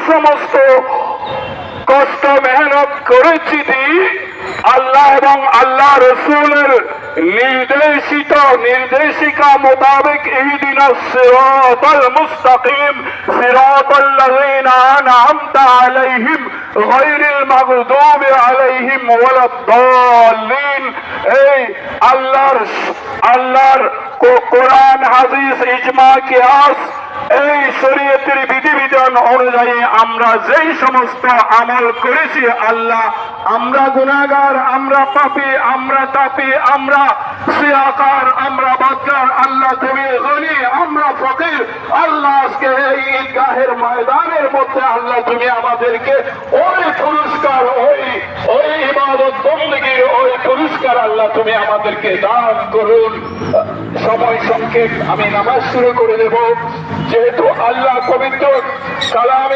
সমস্ত কষ্ট মেহনত করেছি আল্লাহ এবং আল্লাহ রসুলের নির্দেশিকা মোতাবেক ইহদিনাস সিরাতাল মুস্তাকিম সিরাতাল্লাযীনা আন'আমতা আলাইহিম গায়রিল মাগদুবি আলাইহিম ওয়ালাদ-দাল্লিন। এই আল্লাহর কোরআন হাদিস ইজমা কিয়াস এই শরীয়তের বিধিবিধান অনুযায়ী আমরা যেই সমস্ত আমল করেছি আল্লাহ, আমরা গুনাহগার, আমরা পাপী, আমরা তাপী, আমরা সিয়াকার, আমরা বাদকার, আল্লাহ তুমি গনি, আমরা ফকির। আল্লাহ আজকে এই ঈদগাহের ময়দানের মধ্যে আল্লাহ তুমি আমাদেরকে ওই পুরস্কার, ওই ইবাদত বন্দেগীর ওই পুরস্কার আল্লাহ তুমি আমাদেরকে দান করুন। সময় সংক্ষেপ, আমি নামাজ শুরু করে দেব। যেহেতু আল্লাহ পবিত্র কালামে